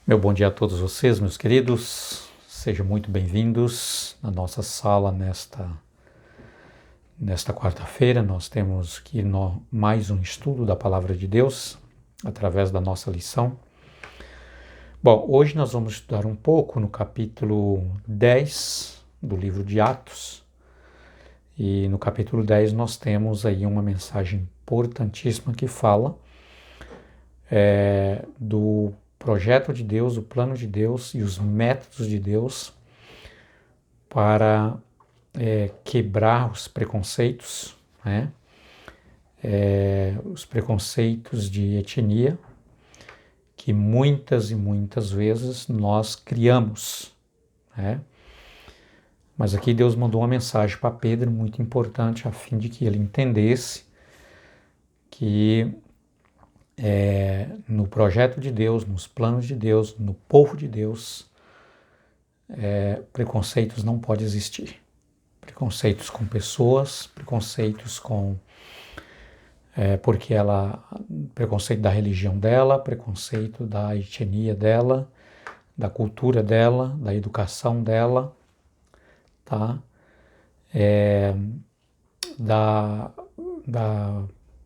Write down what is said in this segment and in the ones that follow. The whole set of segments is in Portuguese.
Meu bom dia a todos vocês, meus queridos. Sejam muito bem-vindos na nossa sala nesta quarta-feira. Nós temos aqui mais um estudo da Palavra de Deus através da nossa lição. Bom, hoje nós vamos estudar um pouco no capítulo 10 do livro de Atos. E no capítulo 10 nós temos aí uma mensagem importantíssima que fala do projeto de Deus, o plano de Deus e os métodos de Deus para quebrar os preconceitos, né? Os preconceitos de etnia que muitas e muitas vezes nós criamos, né? Mas aqui Deus mandou uma mensagem para Pedro muito importante a fim de que ele entendesse que no projeto de Deus, nos planos de Deus, no povo de Deus, preconceitos não podem existir. Preconceitos com pessoas, preconceitos com preconceito da religião dela, preconceito da etnia dela, da cultura dela, da educação dela, tá? Da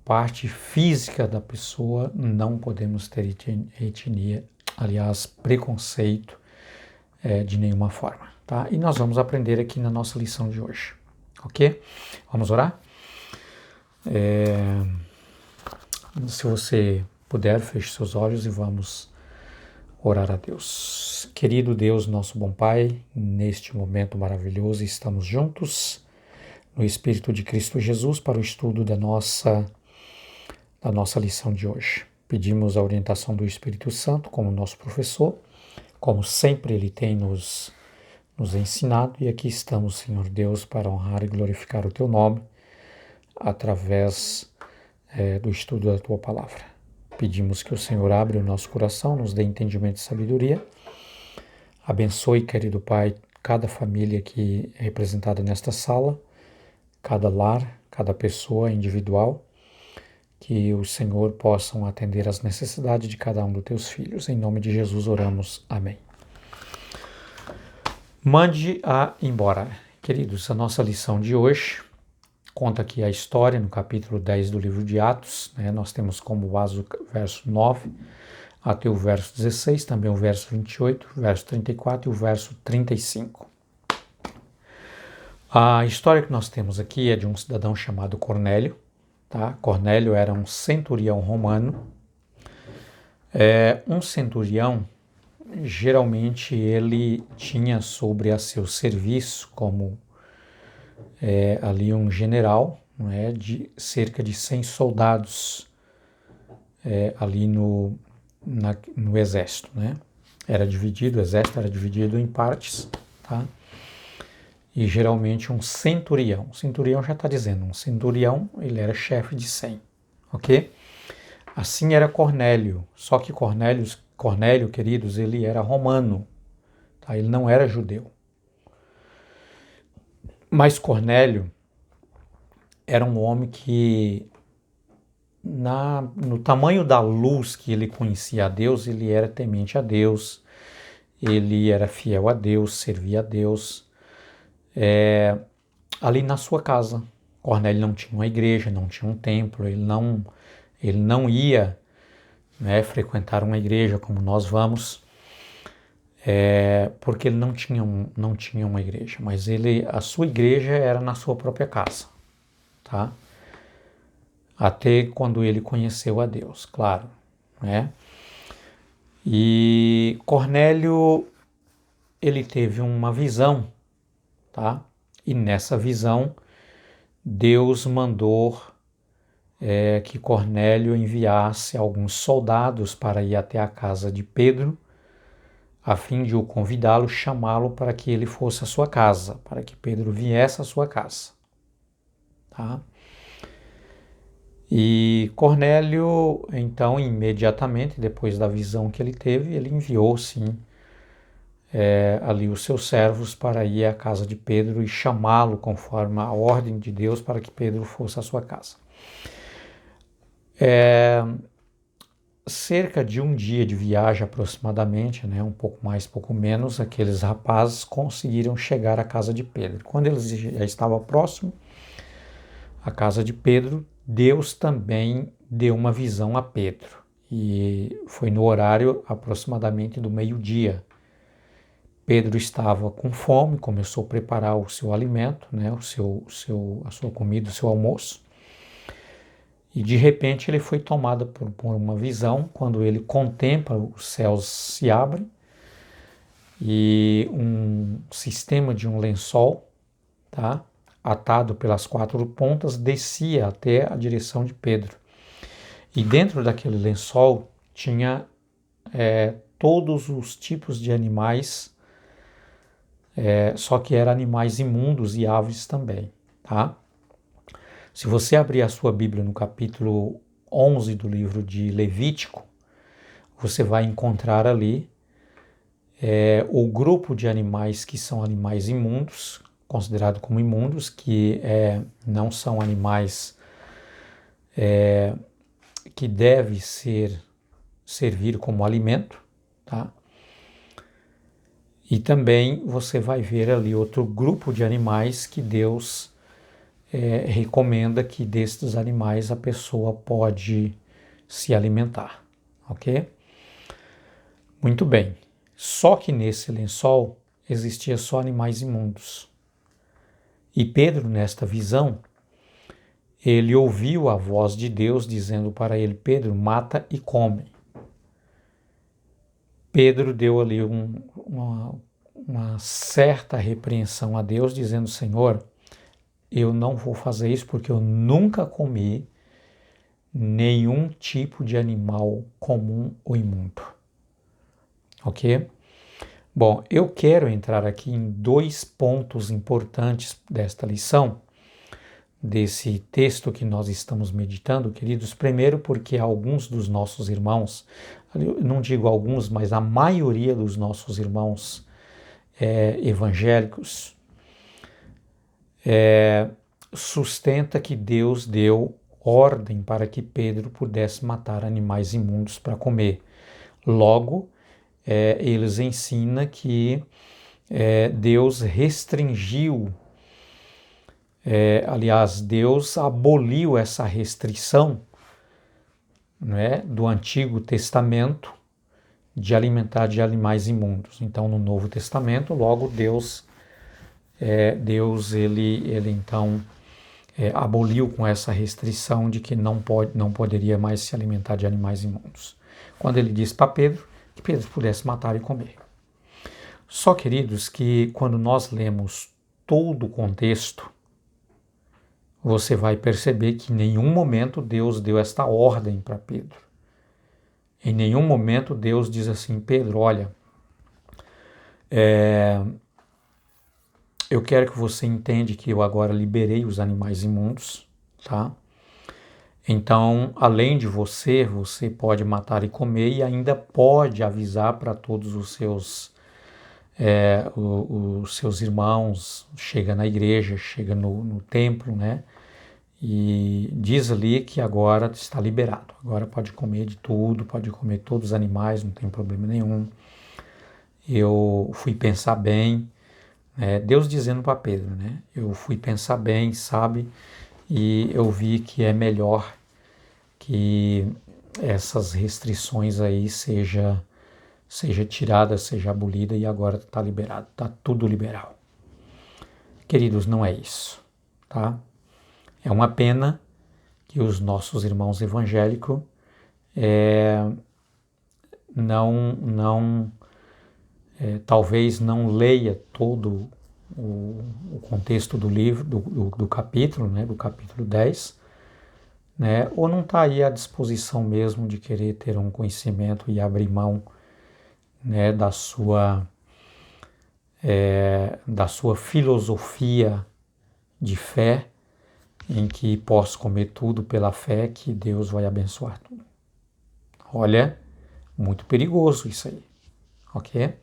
parte física da pessoa, não podemos ter preconceito de nenhuma forma, tá? E nós vamos aprender aqui na nossa lição de hoje, ok? Vamos orar? Se você puder, feche seus olhos e vamos orar a Deus. Querido Deus, nosso bom Pai, neste momento maravilhoso estamos juntos no Espírito de Cristo Jesus para o estudo da nossa lição de hoje. Pedimos a orientação do Espírito Santo como nosso professor, como sempre Ele tem nos ensinado, e aqui estamos, Senhor Deus, para honrar e glorificar o Teu nome através do estudo da Tua Palavra. Pedimos que o Senhor abra o nosso coração, nos dê entendimento e sabedoria. Abençoe, querido Pai, cada família aqui representada nesta sala, cada lar, cada pessoa individual, que o Senhor possa atender às necessidades de cada um dos teus filhos. Em nome de Jesus oramos. Amém. Mande-a embora. Queridos, a nossa lição de hoje conta aqui a história no capítulo 10 do livro de Atos, né? Nós temos como base o verso 9 até o verso 16, também o verso 28, o verso 34 e o verso 35. A história que nós temos aqui é de um cidadão chamado Cornélio, tá? Cornélio era um centurião romano. Um centurião, geralmente ele tinha sobre a seu serviço como ali um general, não é, de cerca de 100 soldados ali no exército, né? O exército era dividido em partes, tá? E geralmente um centurião já está dizendo, um centurião, ele era chefe de 100, ok? Assim era Cornélio, só que Cornélio, queridos, ele era romano, tá? Ele não era judeu. Mas Cornélio era um homem que, no tamanho da luz que ele conhecia a Deus, ele era temente a Deus, ele era fiel a Deus, servia a Deus. Ali na sua casa, Cornélio não tinha uma igreja, não tinha um templo, ele não ia, né, frequentar uma igreja como nós vamos, porque ele não tinha uma igreja, mas a sua igreja era na sua própria casa, tá? Até quando ele conheceu a Deus, claro, né? E Cornélio, ele teve uma visão, tá? E nessa visão, Deus mandou que Cornélio enviasse alguns soldados para ir até a casa de Pedro, a fim de o convidá-lo, chamá-lo para que ele fosse à sua casa, para que Pedro viesse à sua casa, tá? E Cornélio, então, imediatamente, depois da visão que ele teve, ele enviou, sim, ali os seus servos para ir à casa de Pedro e chamá-lo conforme a ordem de Deus para que Pedro fosse à sua casa. cerca de um dia de viagem aproximadamente, né, um pouco mais, pouco menos, aqueles rapazes conseguiram chegar à casa de Pedro. Quando eles já estavam próximos à casa de Pedro, Deus também deu uma visão a Pedro. E foi no horário aproximadamente do meio-dia. Pedro estava com fome, começou a preparar o seu alimento, né, a sua comida, o seu almoço. E de repente ele foi tomado por uma visão, quando ele contempla, os céus se abrem e um sistema de um lençol, tá, atado pelas 4 pontas, descia até a direção de Pedro. E dentro daquele lençol tinha todos os tipos de animais, só que eram animais imundos e aves também, tá? Se você abrir a sua Bíblia no capítulo 11 do livro de Levítico, você vai encontrar ali o grupo de animais que são animais imundos, considerados como imundos, que não são animais que devem servir como alimento, tá? E também você vai ver ali outro grupo de animais que Deus recomenda que destes animais a pessoa pode se alimentar, ok? Muito bem. Só que nesse lençol existia só animais imundos. E Pedro, nesta visão, ele ouviu a voz de Deus dizendo para ele: Pedro, mata e come. Pedro deu ali uma certa repreensão a Deus, dizendo: Senhor, eu não vou fazer isso porque eu nunca comi nenhum tipo de animal comum ou imundo. Ok? Bom, eu quero entrar aqui em 2 pontos importantes desta lição, desse texto que nós estamos meditando, queridos. Primeiro, porque alguns dos nossos irmãos, eu não digo alguns, mas a maioria dos nossos irmãos evangélicos, sustenta que Deus deu ordem para que Pedro pudesse matar animais imundos para comer. Logo, eles ensinam que Deus restringiu, aliás, Deus aboliu essa restrição, né, do Antigo Testamento de alimentar de animais imundos. Então, no Novo Testamento, logo Deus ele então aboliu com essa restrição de que não poderia mais se alimentar de animais imundos. Quando ele disse para Pedro que Pedro pudesse matar e comer. Só, queridos, que quando nós lemos todo o contexto, você vai perceber que em nenhum momento Deus deu esta ordem para Pedro. Em nenhum momento Deus diz assim: Pedro, olha, eu quero que você entenda que eu agora liberei os animais imundos, tá? Então, além de você pode matar e comer e ainda pode avisar para todos os seus irmãos, chega na igreja, chega no templo, né? E diz ali que agora está liberado, agora pode comer de tudo, pode comer todos os animais, não tem problema nenhum. Eu fui pensar bem, Deus dizendo para Pedro, né? Eu fui pensar bem, sabe? E eu vi que é melhor que essas restrições aí seja tirada, seja abolida e agora está liberado, está tudo liberal. Queridos, não é isso, tá? É uma pena que os nossos irmãos evangélicos talvez não leia todo o contexto do livro, do capítulo, né, do capítulo 10, né, ou não está aí à disposição mesmo de querer ter um conhecimento e abrir mão, né, da sua filosofia de fé, em que posso comer tudo pela fé que Deus vai abençoar tudo. Olha, muito perigoso isso aí, ok?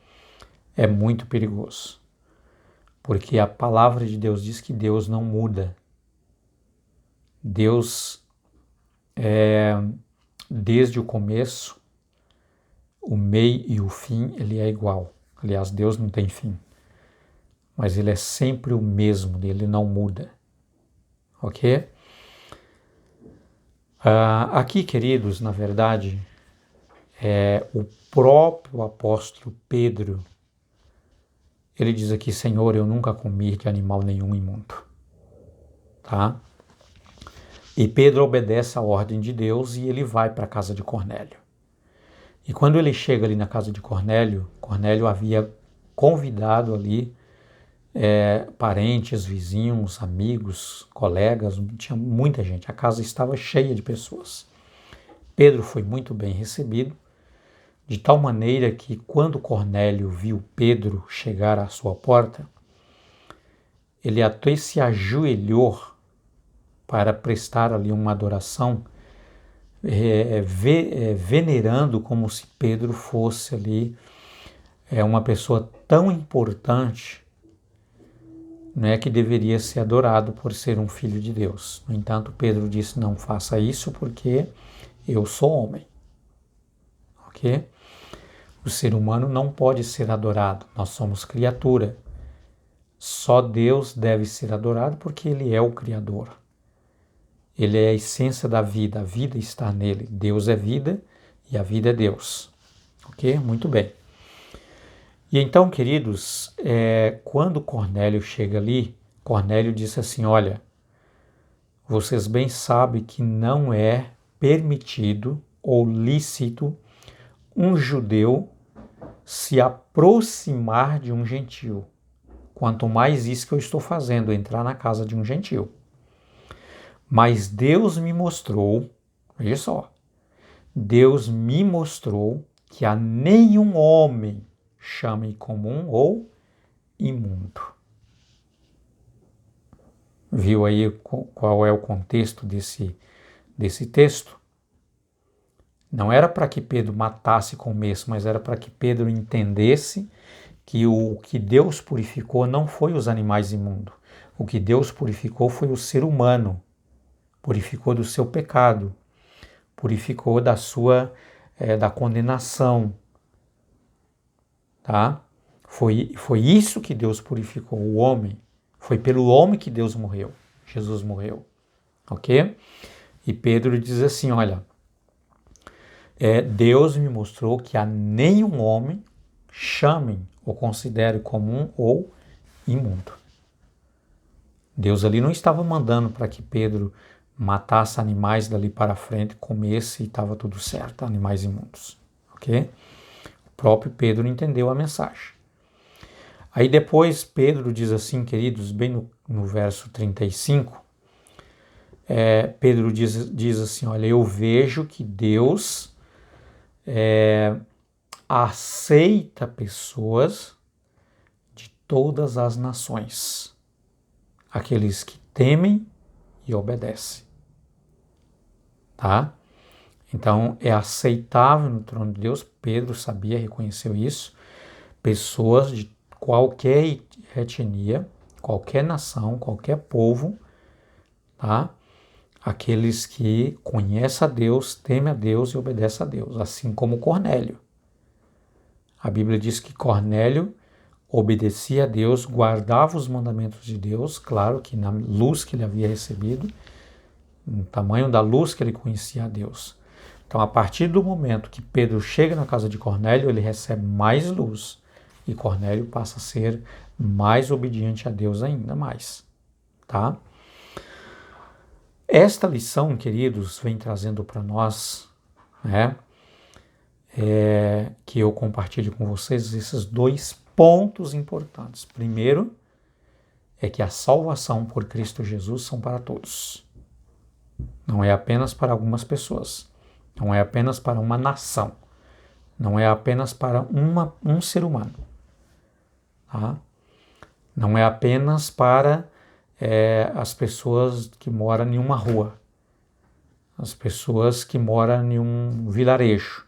É muito perigoso, porque a palavra de Deus diz que Deus não muda. Deus desde o começo, o meio e o fim, ele é igual. Aliás, Deus não tem fim, mas ele é sempre o mesmo, ele não muda. Ok? Aqui, queridos, na verdade, o próprio apóstolo Pedro, ele diz aqui: Senhor, eu nunca comi de animal nenhum imundo. Tá? E Pedro obedece à ordem de Deus e ele vai para a casa de Cornélio. E quando ele chega ali na casa de Cornélio, Cornélio havia convidado ali parentes, vizinhos, amigos, colegas, tinha muita gente. A casa estava cheia de pessoas. Pedro foi muito bem recebido, de tal maneira que quando Cornélio viu Pedro chegar à sua porta, ele até se ajoelhou para prestar ali uma adoração, venerando como se Pedro fosse ali uma pessoa tão importante, né, que deveria ser adorado por ser um filho de Deus. No entanto, Pedro disse: não faça isso porque eu sou homem. Ok? O ser humano não pode ser adorado, nós somos criatura. Só Deus deve ser adorado porque Ele é o Criador. Ele é a essência da vida, a vida está nele. Deus é vida e a vida é Deus. Ok? Muito bem. E então, queridos, quando Cornélio chega ali, Cornélio disse assim: olha, vocês bem sabem que não é permitido ou lícito um judeu se aproximar de um gentil. Quanto mais isso que eu estou fazendo, entrar na casa de um gentil. Mas Deus me mostrou, veja só, Deus me mostrou que a nenhum homem chame comum ou imundo. Viu aí qual é o contexto desse texto? Não era para que Pedro matasse e comesse, mas era para que Pedro entendesse que o que Deus purificou não foi os animais imundos. O que Deus purificou foi o ser humano. Purificou do seu pecado. Purificou da condenação. Tá? Foi isso que Deus purificou, o homem. Foi pelo homem que Deus morreu. Jesus morreu. Ok? E Pedro diz assim, olha, Deus me mostrou que a nenhum homem chamem ou considere comum ou imundo. Deus ali não estava mandando para que Pedro matasse animais dali para frente, comesse e estava tudo certo, animais imundos. Ok? O próprio Pedro entendeu a mensagem. Aí depois Pedro diz assim, queridos, bem no verso 35, Pedro diz assim, olha, eu vejo que Deus aceita pessoas de todas as nações, aqueles que temem e obedecem, tá? Então é aceitável no trono de Deus, Pedro sabia, reconheceu isso, pessoas de qualquer etnia, qualquer nação, qualquer povo, tá? Aqueles que conhecem a Deus, temem a Deus e obedecem a Deus, assim como Cornélio. A Bíblia diz que Cornélio obedecia a Deus, guardava os mandamentos de Deus, claro que na luz que ele havia recebido, no tamanho da luz que ele conhecia a Deus. Então, a partir do momento que Pedro chega na casa de Cornélio, ele recebe mais luz e Cornélio passa a ser mais obediente a Deus ainda mais, tá? Esta lição, queridos, vem trazendo para nós, né, que eu compartilho com vocês esses dois pontos importantes. Primeiro, é que a salvação por Cristo Jesus são para todos. Não é apenas para algumas pessoas. Não é apenas para uma nação. Não é apenas para um ser humano. Tá? Não é apenas para as pessoas que moram em uma rua, as pessoas que moram em um vilarejo,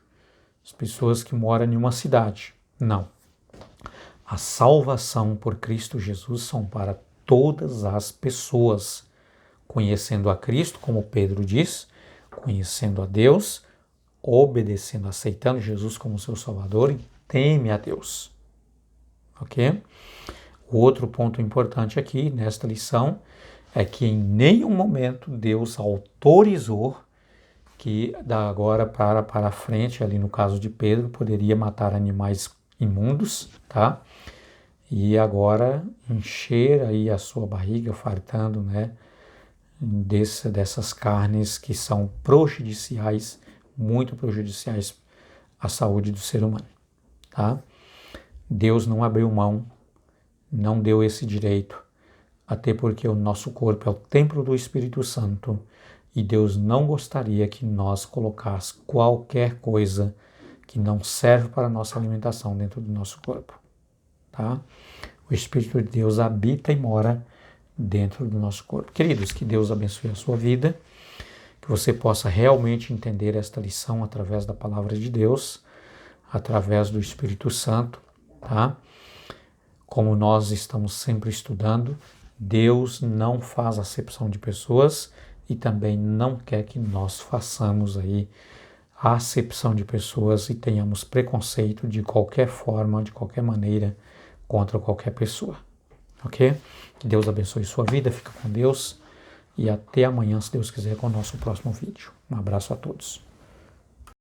as pessoas que moram em uma cidade. Não. A salvação por Cristo Jesus são para todas as pessoas, conhecendo a Cristo, como Pedro diz, conhecendo a Deus, obedecendo, aceitando Jesus como seu Salvador, teme a Deus. Ok? O outro ponto importante aqui nesta lição é que em nenhum momento Deus autorizou que da agora para frente, ali no caso de Pedro, poderia matar animais imundos, tá? E agora encher aí a sua barriga, fartando, né, dessas carnes que são prejudiciais, muito prejudiciais à saúde do ser humano, tá? Deus não abriu mão, não deu esse direito, até porque o nosso corpo é o templo do Espírito Santo e Deus não gostaria que nós colocássemos qualquer coisa que não serve para a nossa alimentação dentro do nosso corpo, tá? O Espírito de Deus habita e mora dentro do nosso corpo. Queridos, que Deus abençoe a sua vida, que você possa realmente entender esta lição através da palavra de Deus, através do Espírito Santo, tá? Como nós estamos sempre estudando, Deus não faz acepção de pessoas e também não quer que nós façamos aí a acepção de pessoas e tenhamos preconceito de qualquer forma, de qualquer maneira, contra qualquer pessoa, ok? Que Deus abençoe sua vida, fica com Deus e até amanhã, se Deus quiser, com o nosso próximo vídeo. Um abraço a todos.